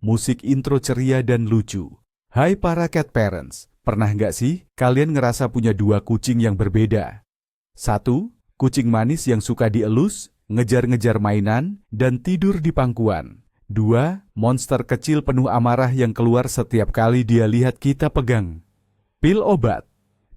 musik intro ceria dan lucu. Hai para cat parents, pernah nggak sih kalian ngerasa punya dua kucing yang berbeda? Satu, kucing manis yang suka dielus, ngejar-ngejar mainan, dan tidur di pangkuan. Dua, monster kecil penuh amarah yang keluar setiap kali dia lihat kita pegang pil obat.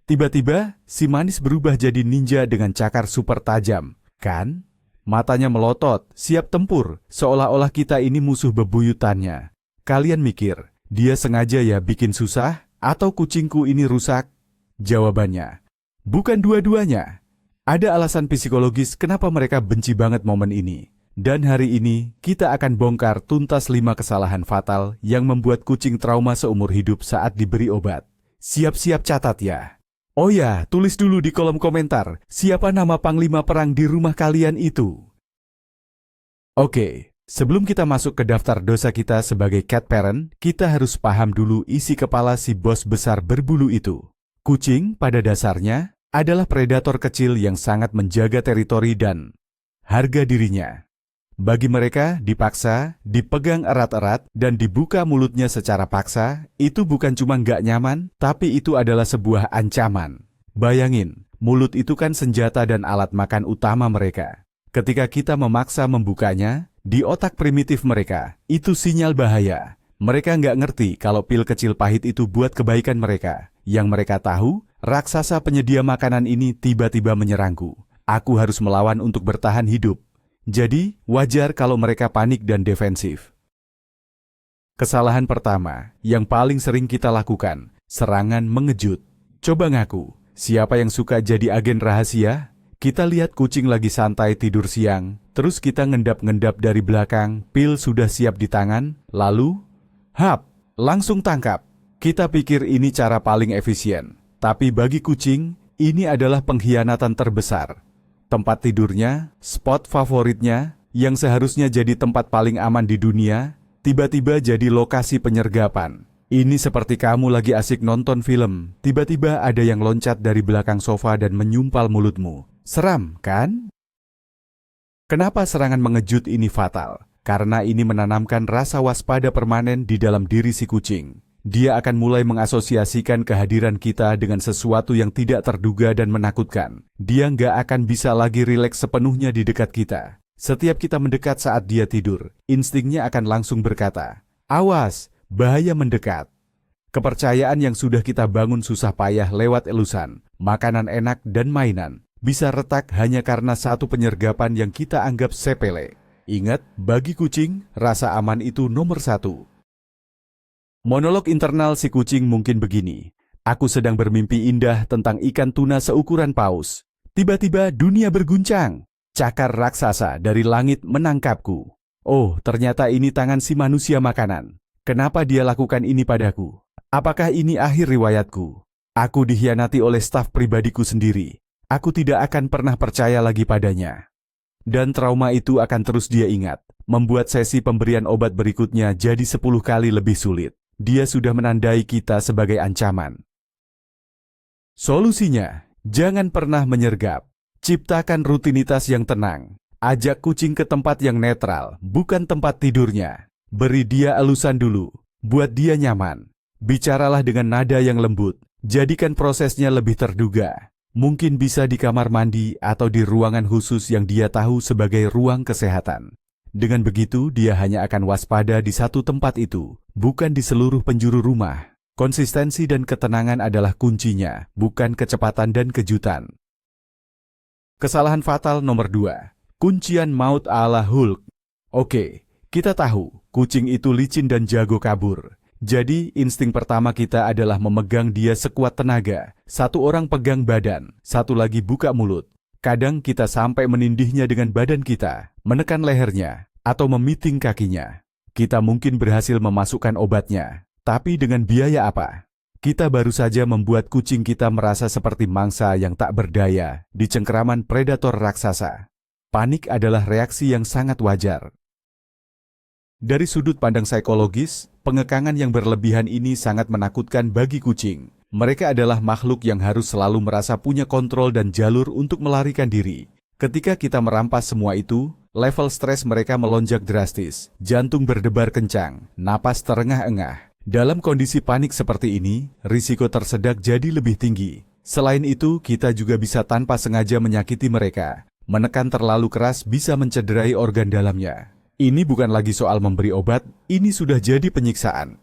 Tiba-tiba, si manis berubah jadi ninja dengan cakar super tajam, kan? Matanya melotot, siap tempur, seolah-olah kita ini musuh bebuyutannya. Kalian mikir, dia sengaja ya bikin susah, atau kucingku ini rusak? Jawabannya, bukan dua-duanya. Ada alasan psikologis kenapa mereka benci banget momen ini. Dan hari ini, kita akan bongkar tuntas 5 kesalahan fatal yang membuat kucing trauma seumur hidup saat diberi obat. Siap-siap catat ya. Oh ya, tulis dulu di kolom komentar, siapa nama panglima perang di rumah kalian itu? Oke, sebelum kita masuk ke daftar dosa kita sebagai cat parent, kita harus paham dulu isi kepala si bos besar berbulu itu. Kucing, pada dasarnya, adalah predator kecil yang sangat menjaga teritori dan harga dirinya. Bagi mereka, dipaksa, dipegang erat-erat, dan dibuka mulutnya secara paksa, itu bukan cuma nggak nyaman, tapi itu adalah sebuah ancaman. Bayangin, mulut itu kan senjata dan alat makan utama mereka. Ketika kita memaksa membukanya, di otak primitif mereka, itu sinyal bahaya. Mereka nggak ngerti kalau pil kecil pahit itu buat kebaikan mereka. Yang mereka tahu, raksasa penyedia makanan ini tiba-tiba menyerangku. Aku harus melawan untuk bertahan hidup. Jadi, wajar kalau mereka panik dan defensif. Kesalahan pertama, yang paling sering kita lakukan, serangan mengejut. Coba ngaku, siapa yang suka jadi agen rahasia? Kita lihat kucing lagi santai tidur siang, terus kita ngendap-ngendap dari belakang, pil sudah siap di tangan, lalu, hap, langsung tangkap. Kita pikir ini cara paling efisien, tapi bagi kucing, ini adalah pengkhianatan terbesar. Tempat tidurnya, spot favoritnya, yang seharusnya jadi tempat paling aman di dunia, tiba-tiba jadi lokasi penyergapan. Ini seperti kamu lagi asik nonton film, tiba-tiba ada yang loncat dari belakang sofa dan menyumpal mulutmu. Seram, kan? Kenapa serangan mengejut ini fatal? Karena ini menanamkan rasa waspada permanen di dalam diri si kucing. Dia akan mulai mengasosiasikan kehadiran kita dengan sesuatu yang tidak terduga dan menakutkan. Dia nggak akan bisa lagi rileks sepenuhnya di dekat kita. Setiap kita mendekat saat dia tidur, instingnya akan langsung berkata, "Awas, bahaya mendekat." Kepercayaan yang sudah kita bangun susah payah lewat elusan, makanan enak dan mainan, bisa retak hanya karena satu penyergapan yang kita anggap sepele. Ingat, bagi kucing, rasa aman itu nomor 1. Monolog internal si kucing mungkin begini. Aku sedang bermimpi indah tentang ikan tuna seukuran paus. Tiba-tiba dunia berguncang. Cakar raksasa dari langit menangkapku. Oh, ternyata ini tangan si manusia makanan. Kenapa dia lakukan ini padaku? Apakah ini akhir riwayatku? Aku dikhianati oleh staf pribadiku sendiri. Aku tidak akan pernah percaya lagi padanya. Dan trauma itu akan terus dia ingat. Membuat sesi pemberian obat berikutnya jadi 10 kali lebih sulit. Dia sudah menandai kita sebagai ancaman. Solusinya, jangan pernah menyergap. Ciptakan rutinitas yang tenang. Ajak kucing ke tempat yang netral, bukan tempat tidurnya. Beri dia elusan dulu, buat dia nyaman. Bicaralah dengan nada yang lembut. Jadikan prosesnya lebih terduga. Mungkin bisa di kamar mandi atau di ruangan khusus yang dia tahu sebagai ruang kesehatan. Dengan begitu, dia hanya akan waspada di satu tempat itu, bukan di seluruh penjuru rumah. Konsistensi dan ketenangan adalah kuncinya, bukan kecepatan dan kejutan. Kesalahan fatal nomor 2. Kuncian maut ala Hulk. Oke, kita tahu, kucing itu licin dan jago kabur. Jadi, insting pertama kita adalah memegang dia sekuat tenaga. Satu orang pegang badan, satu lagi buka mulut. Kadang kita sampai menindihnya dengan badan kita, menekan lehernya, atau memiting kakinya. Kita mungkin berhasil memasukkan obatnya, tapi dengan biaya apa? Kita baru saja membuat kucing kita merasa seperti mangsa yang tak berdaya di cengkeraman predator raksasa. Panik adalah reaksi yang sangat wajar. Dari sudut pandang psikologis, pengekangan yang berlebihan ini sangat menakutkan bagi kucing. Mereka adalah makhluk yang harus selalu merasa punya kontrol dan jalur untuk melarikan diri. Ketika kita merampas semua itu, level stres mereka melonjak drastis, jantung berdebar kencang, napas terengah-engah. Dalam kondisi panik seperti ini, risiko tersedak jadi lebih tinggi. Selain itu, kita juga bisa tanpa sengaja menyakiti mereka. Menekan terlalu keras bisa mencederai organ dalamnya. Ini bukan lagi soal memberi obat, ini sudah jadi penyiksaan.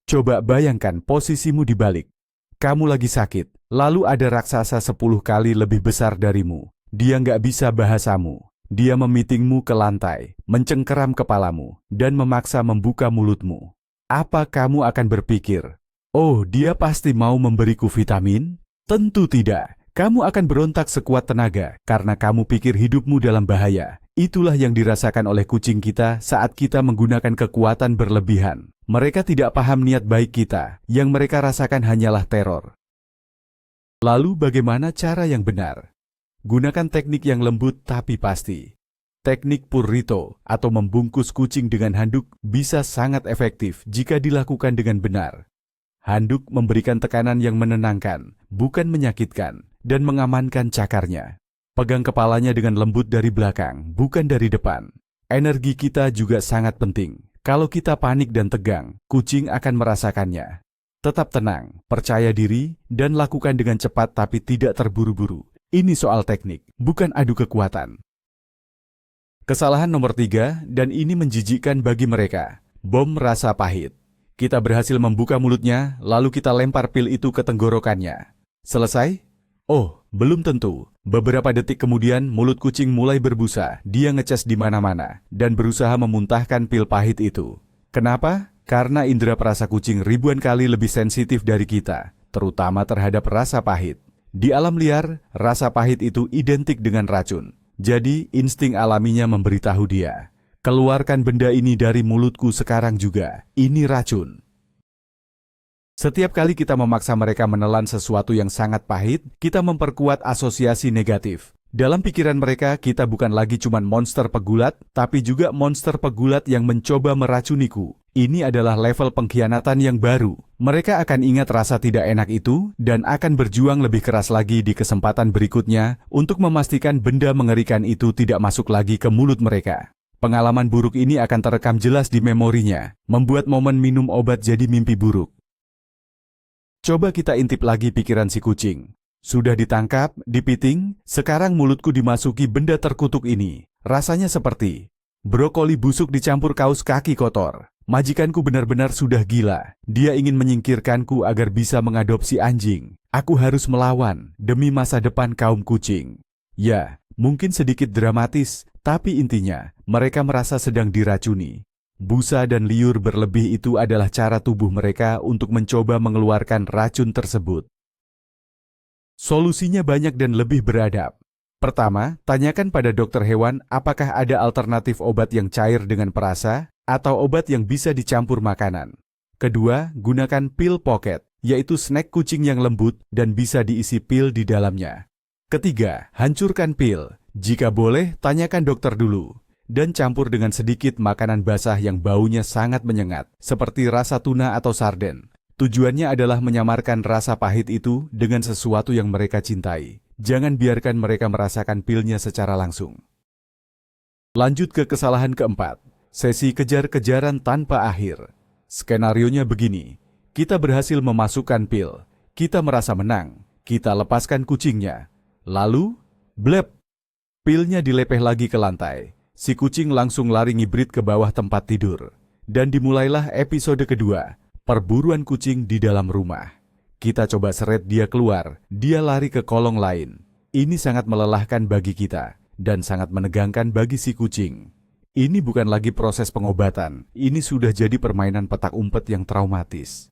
Coba bayangkan posisimu dibalik. Kamu lagi sakit, lalu ada raksasa 10 kali lebih besar darimu. Dia nggak bisa bahasamu. Dia memitingmu ke lantai, mencengkeram kepalamu, dan memaksa membuka mulutmu. Apa kamu akan berpikir, oh dia pasti mau memberiku vitamin? Tentu tidak. Kamu akan berontak sekuat tenaga karena kamu pikir hidupmu dalam bahaya. Itulah yang dirasakan oleh kucing kita saat kita menggunakan kekuatan berlebihan. Mereka tidak paham niat baik kita, yang mereka rasakan hanyalah teror. Lalu bagaimana cara yang benar? Gunakan teknik yang lembut tapi pasti. Teknik Purrito atau membungkus kucing dengan handuk bisa sangat efektif jika dilakukan dengan benar. Handuk memberikan tekanan yang menenangkan, bukan menyakitkan, dan mengamankan cakarnya. Pegang kepalanya dengan lembut dari belakang, bukan dari depan. Energi kita juga sangat penting. Kalau kita panik dan tegang, kucing akan merasakannya. Tetap tenang, percaya diri, dan lakukan dengan cepat tapi tidak terburu-buru. Ini soal teknik, bukan adu kekuatan. Kesalahan nomor 3, dan ini menjijikkan bagi mereka. Bom rasa pahit. Kita berhasil membuka mulutnya, lalu kita lempar pil itu ke tenggorokannya. Selesai? Oh, belum tentu. Beberapa detik kemudian, mulut kucing mulai berbusa. Dia ngecas di mana-mana, dan berusaha memuntahkan pil pahit itu. Kenapa? Karena indera perasa kucing ribuan kali lebih sensitif dari kita, terutama terhadap rasa pahit. Di alam liar, rasa pahit itu identik dengan racun. Jadi, insting alaminya memberitahu dia, keluarkan benda ini dari mulutku sekarang juga, ini racun. Setiap kali kita memaksa mereka menelan sesuatu yang sangat pahit, kita memperkuat asosiasi negatif. Dalam pikiran mereka, kita bukan lagi cuma monster pegulat, tapi juga monster pegulat yang mencoba meracuniku. Ini adalah level pengkhianatan yang baru. Mereka akan ingat rasa tidak enak itu dan akan berjuang lebih keras lagi di kesempatan berikutnya untuk memastikan benda mengerikan itu tidak masuk lagi ke mulut mereka. Pengalaman buruk ini akan terekam jelas di memorinya, membuat momen minum obat jadi mimpi buruk. Coba kita intip lagi pikiran si kucing. Sudah ditangkap, dipiting, sekarang mulutku dimasuki benda terkutuk ini. Rasanya seperti brokoli busuk dicampur kaos kaki kotor. Majikanku benar-benar sudah gila. Dia ingin menyingkirkanku agar bisa mengadopsi anjing. Aku harus melawan demi masa depan kaum kucing. Ya, mungkin sedikit dramatis, tapi intinya mereka merasa sedang diracuni. Busa dan liur berlebih itu adalah cara tubuh mereka untuk mencoba mengeluarkan racun tersebut. Solusinya banyak dan lebih beradab. Pertama, tanyakan pada dokter hewan apakah ada alternatif obat yang cair dengan perasa atau obat yang bisa dicampur makanan. Kedua, gunakan pil pocket, yaitu snack kucing yang lembut dan bisa diisi pil di dalamnya. Ketiga, hancurkan pil. Jika boleh, tanyakan dokter dulu. Dan campur dengan sedikit makanan basah yang baunya sangat menyengat, seperti rasa tuna atau sarden. Tujuannya adalah menyamarkan rasa pahit itu dengan sesuatu yang mereka cintai. Jangan biarkan mereka merasakan pilnya secara langsung. Lanjut ke kesalahan keempat, sesi kejar-kejaran tanpa akhir. Skenarionya begini, kita berhasil memasukkan pil, kita merasa menang, kita lepaskan kucingnya. Lalu, blep, pilnya dilepeh lagi ke lantai. Si kucing langsung lari ngibrit ke bawah tempat tidur. Dan dimulailah episode kedua, perburuan kucing di dalam rumah. Kita coba seret dia keluar, dia lari ke kolong lain. Ini sangat melelahkan bagi kita, dan sangat menegangkan bagi si kucing. Ini bukan lagi proses pengobatan, ini sudah jadi permainan petak umpet yang traumatis.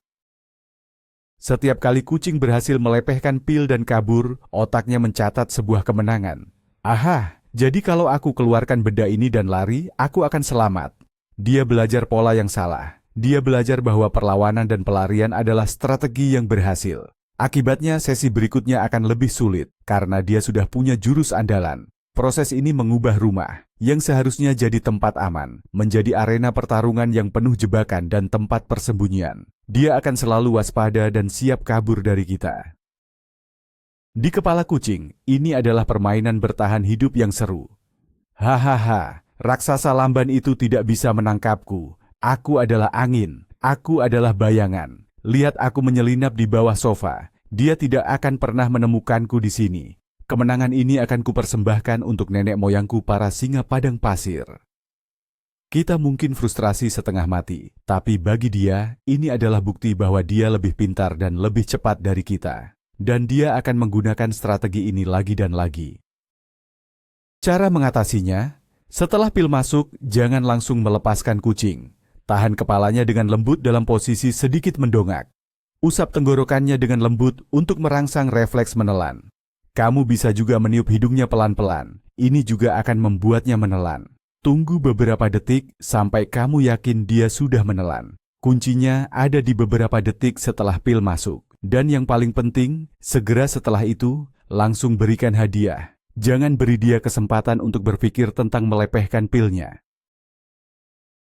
Setiap kali kucing berhasil melepehkan pil dan kabur, otaknya mencatat sebuah kemenangan. Aha, jadi kalau aku keluarkan benda ini dan lari, aku akan selamat. Dia belajar pola yang salah. Dia belajar bahwa perlawanan dan pelarian adalah strategi yang berhasil. Akibatnya sesi berikutnya akan lebih sulit, karena dia sudah punya jurus andalan. Proses ini mengubah rumah, yang seharusnya jadi tempat aman, menjadi arena pertarungan yang penuh jebakan dan tempat persembunyian. Dia akan selalu waspada dan siap kabur dari kita. Di kepala kucing, ini adalah permainan bertahan hidup yang seru. Hahaha, raksasa lamban itu tidak bisa menangkapku. Aku adalah angin, aku adalah bayangan. Lihat aku menyelinap di bawah sofa. Dia tidak akan pernah menemukanku di sini. Kemenangan ini akan kupersembahkan untuk nenek moyangku para singa padang pasir. Kita mungkin frustrasi setengah mati, tapi bagi dia, ini adalah bukti bahwa dia lebih pintar dan lebih cepat dari kita. Dan dia akan menggunakan strategi ini lagi dan lagi. Cara mengatasinya, setelah pil masuk, jangan langsung melepaskan kucing. Tahan kepalanya dengan lembut dalam posisi sedikit mendongak. Usap tenggorokannya dengan lembut untuk merangsang refleks menelan. Kamu bisa juga meniup hidungnya pelan-pelan. Ini juga akan membuatnya menelan. Tunggu beberapa detik sampai kamu yakin dia sudah menelan. Kuncinya ada di beberapa detik setelah pil masuk. Dan yang paling penting, segera setelah itu, langsung berikan hadiah. Jangan beri dia kesempatan untuk berpikir tentang melepehkan pilnya.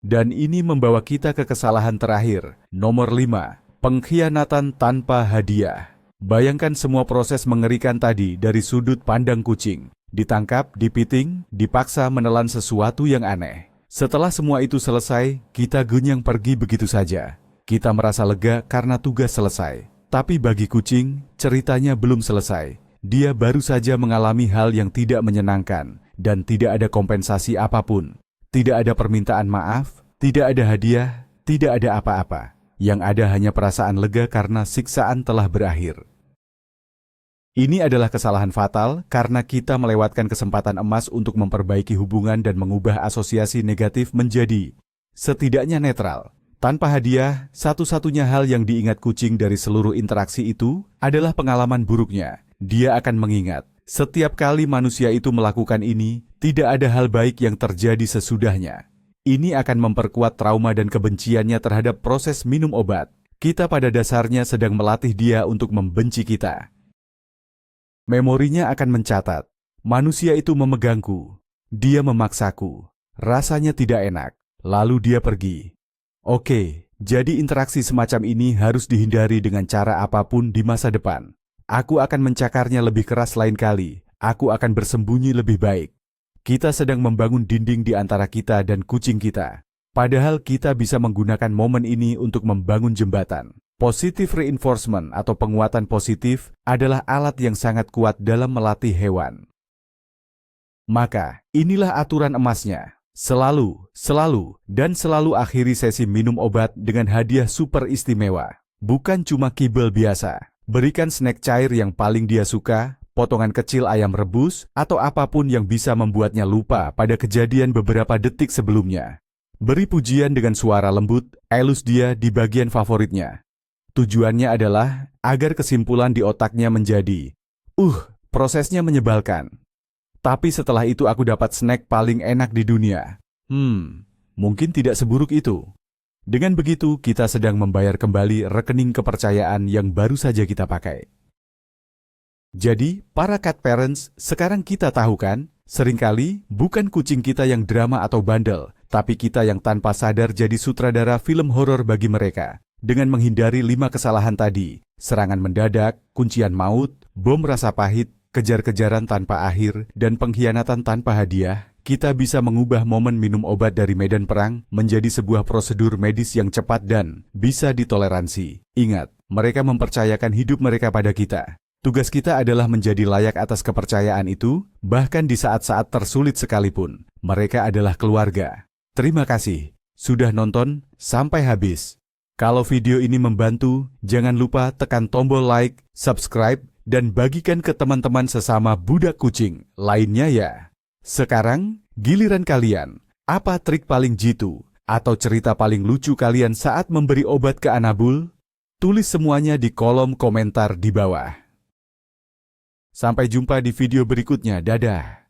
Dan ini membawa kita ke kesalahan terakhir, nomor 5, pengkhianatan tanpa hadiah. Bayangkan semua proses mengerikan tadi dari sudut pandang kucing. Ditangkap, dipiting, dipaksa menelan sesuatu yang aneh. Setelah semua itu selesai, kita gunyang pergi begitu saja. Kita merasa lega karena tugas selesai. Tapi bagi kucing, ceritanya belum selesai. Dia baru saja mengalami hal yang tidak menyenangkan, dan tidak ada kompensasi apapun. Tidak ada permintaan maaf, tidak ada hadiah, tidak ada apa-apa. Yang ada hanya perasaan lega karena siksaan telah berakhir. Ini adalah kesalahan fatal karena kita melewatkan kesempatan emas untuk memperbaiki hubungan dan mengubah asosiasi negatif menjadi setidaknya netral. Tanpa hadiah, satu-satunya hal yang diingat kucing dari seluruh interaksi itu adalah pengalaman buruknya. Dia akan mengingat, setiap kali manusia itu melakukan ini, tidak ada hal baik yang terjadi sesudahnya. Ini akan memperkuat trauma dan kebenciannya terhadap proses minum obat. Kita pada dasarnya sedang melatih dia untuk membenci kita. Memorinya akan mencatat, manusia itu memegangku, dia memaksaku, rasanya tidak enak, lalu dia pergi. Oke, jadi interaksi semacam ini harus dihindari dengan cara apapun di masa depan. Aku akan mencakarnya lebih keras lain kali. Aku akan bersembunyi lebih baik. Kita sedang membangun dinding di antara kita dan kucing kita. Padahal kita bisa menggunakan momen ini untuk membangun jembatan. Positive reinforcement atau penguatan positif adalah alat yang sangat kuat dalam melatih hewan. Maka, inilah aturan emasnya. Selalu akhiri sesi minum obat dengan hadiah super istimewa. Bukan cuma kibel biasa. Berikan snack cair yang paling dia suka, potongan kecil ayam rebus, atau apapun yang bisa membuatnya lupa pada kejadian beberapa detik sebelumnya. Beri pujian dengan suara lembut, elus dia di bagian favoritnya. Tujuannya adalah agar kesimpulan di otaknya menjadi, prosesnya menyebalkan. Tapi setelah itu aku dapat snack paling enak di dunia. Mungkin tidak seburuk itu. Dengan begitu, kita sedang membayar kembali rekening kepercayaan yang baru saja kita pakai. Jadi, para cat parents, sekarang kita tahu kan, seringkali bukan kucing kita yang drama atau bandel, tapi kita yang tanpa sadar jadi sutradara film horor bagi mereka. Dengan menghindari 5 kesalahan tadi, serangan mendadak, kuncian maut, bom rasa pahit, kejar-kejaran tanpa akhir, dan pengkhianatan tanpa hadiah, kita bisa mengubah momen minum obat dari medan perang menjadi sebuah prosedur medis yang cepat dan bisa ditoleransi. Ingat, mereka mempercayakan hidup mereka pada kita. Tugas kita adalah menjadi layak atas kepercayaan itu, bahkan di saat-saat tersulit sekalipun. Mereka adalah keluarga. Terima kasih sudah nonton sampai habis. Kalau video ini membantu, jangan lupa tekan tombol like, subscribe, dan bagikan ke teman-teman sesama budak kucing lainnya ya. Sekarang, giliran kalian. Apa trik paling jitu atau cerita paling lucu kalian saat memberi obat ke Anabul? Tulis semuanya di kolom komentar di bawah. Sampai jumpa di video berikutnya. Dadah.